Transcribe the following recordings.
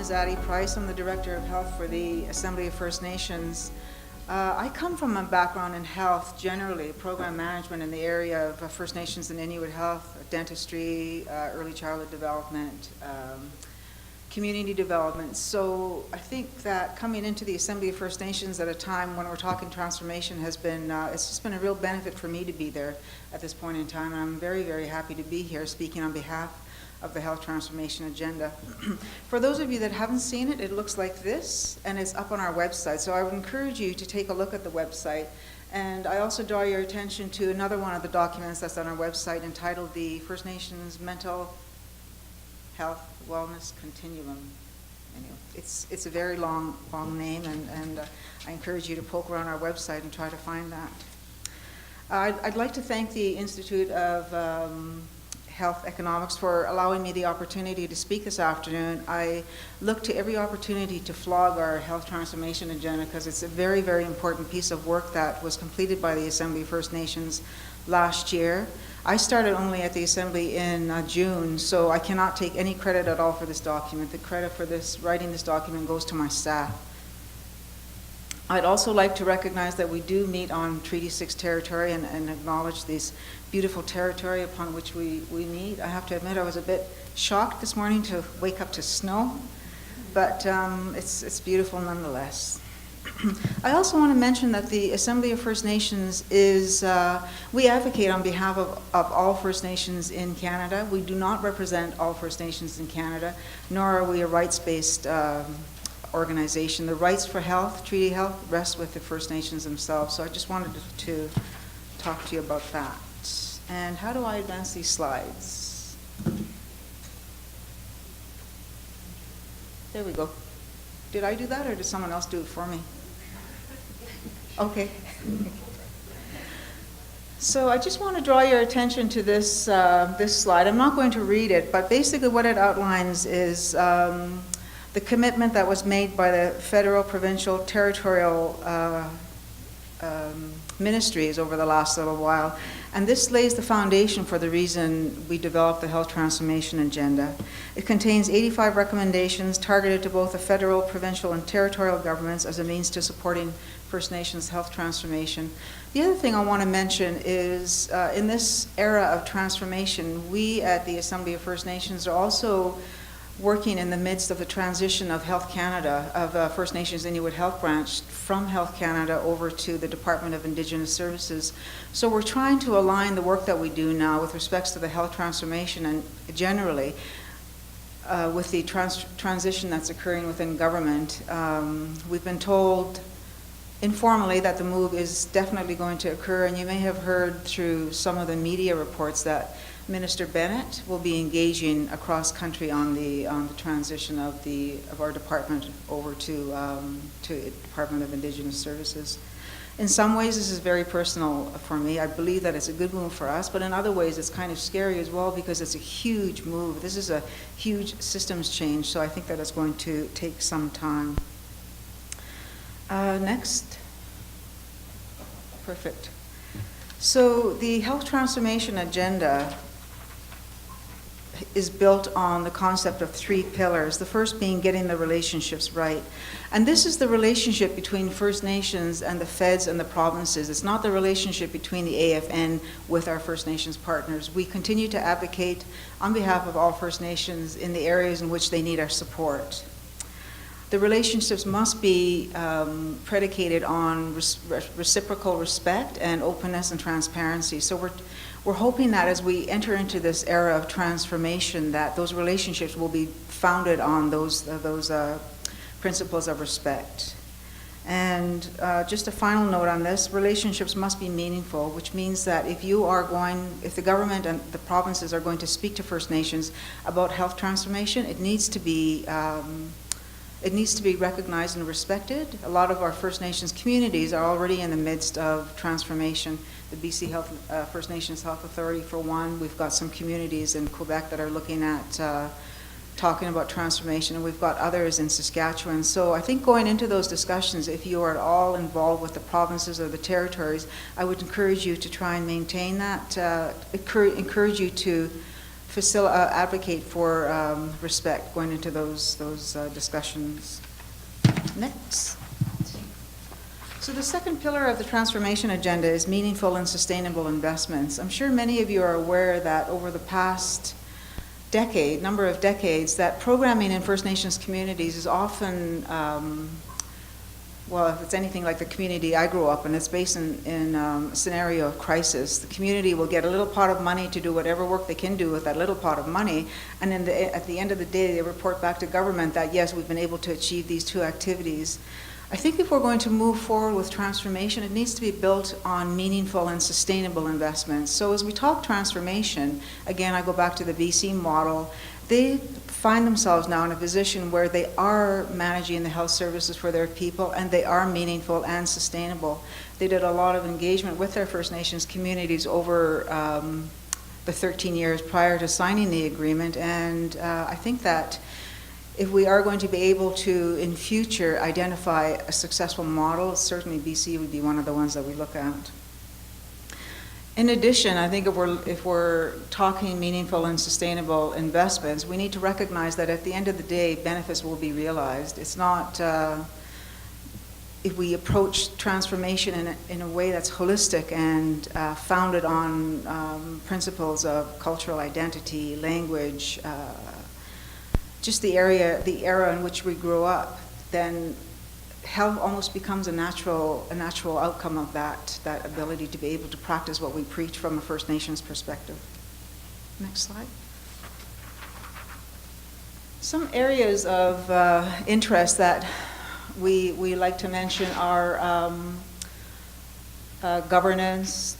is Addie Price. I'm the Director of Health for the Assembly of First Nations. I come from a background in health generally, program management in the area of First Nations and Inuit health, dentistry, early childhood development, community development. So I think that coming into the Assembly of First Nations at a time when we're talking transformation has been, it's just been a real benefit for me to be there at this point in time. And I'm very, very happy to be here speaking on behalf of the Health Transformation Agenda. For those of you that haven't seen it, it looks like this, and it's up on our website. So I would encourage you to take a look at the website. And I also draw your attention to another one of the documents that's on our website entitled the First Nations Mental Health Wellness Continuum. Anyway, it's a very long name, and I encourage you to poke around our website and try to find that. I'd like to thank the Institute of Health Economics for allowing me the opportunity to speak this afternoon. I look to every opportunity to flog our health transformation agenda because it's a very, very important piece of work that was completed by the Assembly of First Nations last year. I started only at the Assembly in June, so I cannot take any credit at all for this document. The credit for writing this document goes to my staff. I'd also like to recognize that we do meet on Treaty 6 territory and acknowledge this beautiful territory upon which we meet. I have to admit I was a bit shocked this morning to wake up to snow, but it's beautiful nonetheless. I also want to mention that the Assembly of First Nations is, we advocate on behalf of all First Nations in Canada. We do not represent all First Nations in Canada, nor are we a rights-based organization. The rights for health, treaty health, rest with the First Nations themselves. So I just wanted to talk to you about that. And how do I advance these slides? There we go. Did I do that, or did someone else do it for me? Okay. So I just want to draw your attention to this this slide. I'm not going to read it, but basically what it outlines is the commitment that was made by the federal, provincial, territorial ministries over the last little while. And this lays the foundation for the reason we developed the Health Transformation Agenda. It contains 85 recommendations targeted to both the federal, provincial, and territorial governments as a means to supporting First Nations health transformation. The other thing I want to mention is in this era of transformation, we at the Assembly of First Nations are also working in the midst of the transition of Health Canada, of First Nations Inuit Health Branch, from Health Canada over to the Department of Indigenous Services. So we're trying to align the work that we do now with respects to the health transformation and generally with the transition that's occurring within government. We've been told informally that the move is definitely going to occur, and you may have heard through some of the media reports that Minister Bennett will be engaging across country on the transition of our department over to Department of Indigenous Services. In some ways, this is very personal for me. I believe that it's a good move for us, but in other ways, it's kind of scary as well because it's a huge move. This is a huge systems change, so I think that it's going to take some time. Next. Perfect. So the Health Transformation Agenda is built on the concept of 3 pillars, the first being getting the relationships right. And this is the relationship between First Nations and the feds and the provinces. It's not the relationship between the AFN with our First Nations partners. We continue to advocate on behalf of all First Nations in the areas in which they need our support. The relationships must be predicated on reciprocal respect and openness and transparency. So we're hoping that as we enter into this era of transformation, that those relationships will be founded on those principles of respect. And just a final note on this, relationships must be meaningful, which means that if the government and the provinces are going to speak to First Nations about health transformation, it needs to be recognized and respected. A lot of our First Nations communities are already in the midst of transformation. The BC First Nations Health Authority, for one. We've got some communities in Quebec that are looking at talking about transformation, and we've got others in Saskatchewan. So I think going into those discussions, if you are at all involved with the provinces or the territories, I would encourage you to try and maintain that, encourage you to advocate for respect going into those discussions. Next. So the second pillar of the transformation agenda is meaningful and sustainable investments. I'm sure many of you are aware that over the past number of decades, that programming in First Nations communities is often, well, if it's anything like the community I grew up in, it's based in a scenario of crisis. The community will get a little pot of money to do whatever work they can do with that little pot of money, and at the end of the day, they report back to government that, yes, we've been able to achieve these two activities. I think if we're going to move forward with transformation, it needs to be built on meaningful and sustainable investments. So as we talk transformation, again, I go back to the BC model, they find themselves now in a position where they are managing the health services for their people, and they are meaningful and sustainable. They did a lot of engagement with their First Nations communities over the 13 years prior to signing the agreement, and I think that if we are going to be able to, in future, identify a successful model, certainly BC would be one of the ones that we look at. In addition, I think if we're talking meaningful and sustainable investments, we need to recognize that at the end of the day, benefits will be realized. It's not, if we approach transformation in a way that's holistic and founded on principles of cultural identity, language, just the era in which we grew up, then health almost becomes a natural outcome of that ability to be able to practice what we preach from a First Nations perspective. Next slide. Some areas of interest that we like to mention are governance,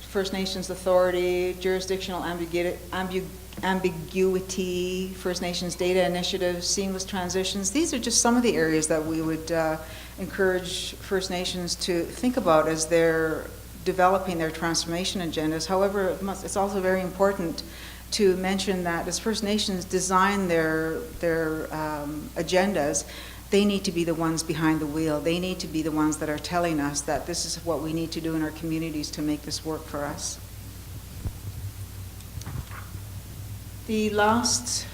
First Nations authority, jurisdictional ambiguity, First Nations data initiatives, seamless transitions. These are just some of the areas that we would encourage First Nations to think about as they're developing their transformation agendas. However, it's also very important to mention that as First Nations design their agendas, they need to be the ones behind the wheel. They need to be the ones that are telling us that this is what we need to do in our communities to make this work for us. The last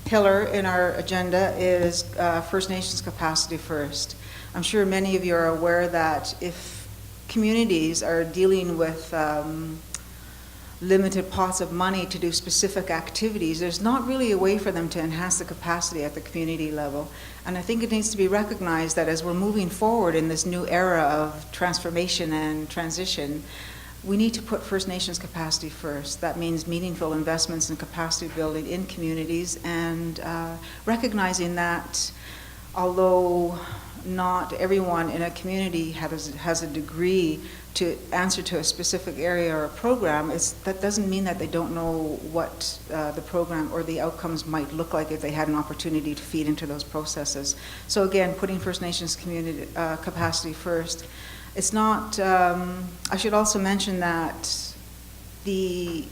pillar in our agenda is First Nations capacity first. I'm sure many of you are aware that if communities are dealing with limited pots of money to do specific activities, there's not really a way for them to enhance the capacity at the community level. And I think it needs to be recognized that as we're moving forward in this new era of transformation and transition, we need to put First Nations capacity first. That means meaningful investments in capacity building in communities, and recognizing that although not everyone in a community has a degree to answer to a specific area or a program, that doesn't mean that they don't know what the program or the outcomes might look like if they had an opportunity to feed into those processes. So again, putting First Nations community capacity first. It's not, I should also mention that the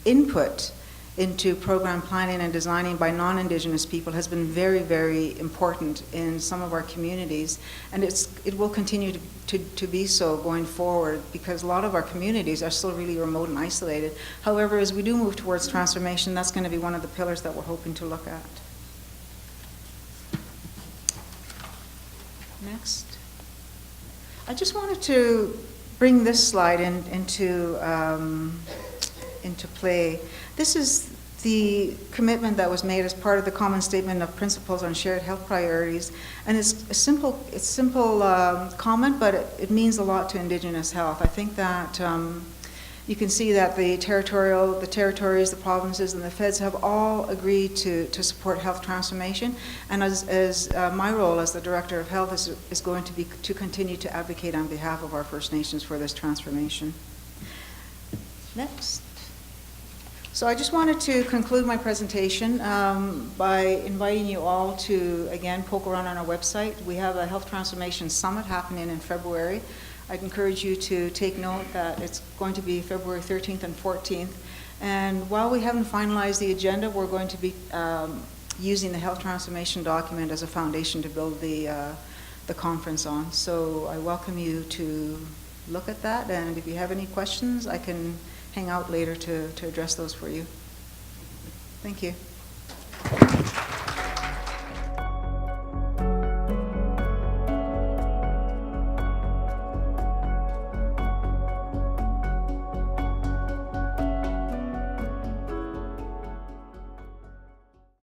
input into program planning and designing by non-Indigenous people has been very, very important in some of our communities, and it will continue to be so going forward, because a lot of our communities are still really remote and isolated. However, as we do move towards transformation, that's going to be one of the pillars that we're hoping to look at. Next. I just wanted to bring this slide into play. This is the commitment that was made as part of the Common Statement of Principles on Shared Health Priorities, and it's a simple comment, but it means a lot to Indigenous health. I think that you can see that the territories, the provinces, and the feds have all agreed to support health transformation, and as my role as the Director of Health is going to be to continue to advocate on behalf of our First Nations for this transformation. Next. So I just wanted to conclude my presentation by inviting you all to, again, poke around on our website. We have a Health Transformation Summit happening in February. I'd encourage you to take note that it's going to be February 13th and 14th. And while we haven't finalized the agenda, we're going to be using the Health Transformation document as a foundation to build the conference on. So I welcome you to look at that, and if you have any questions, I can hang out later to address those for you. Thank you.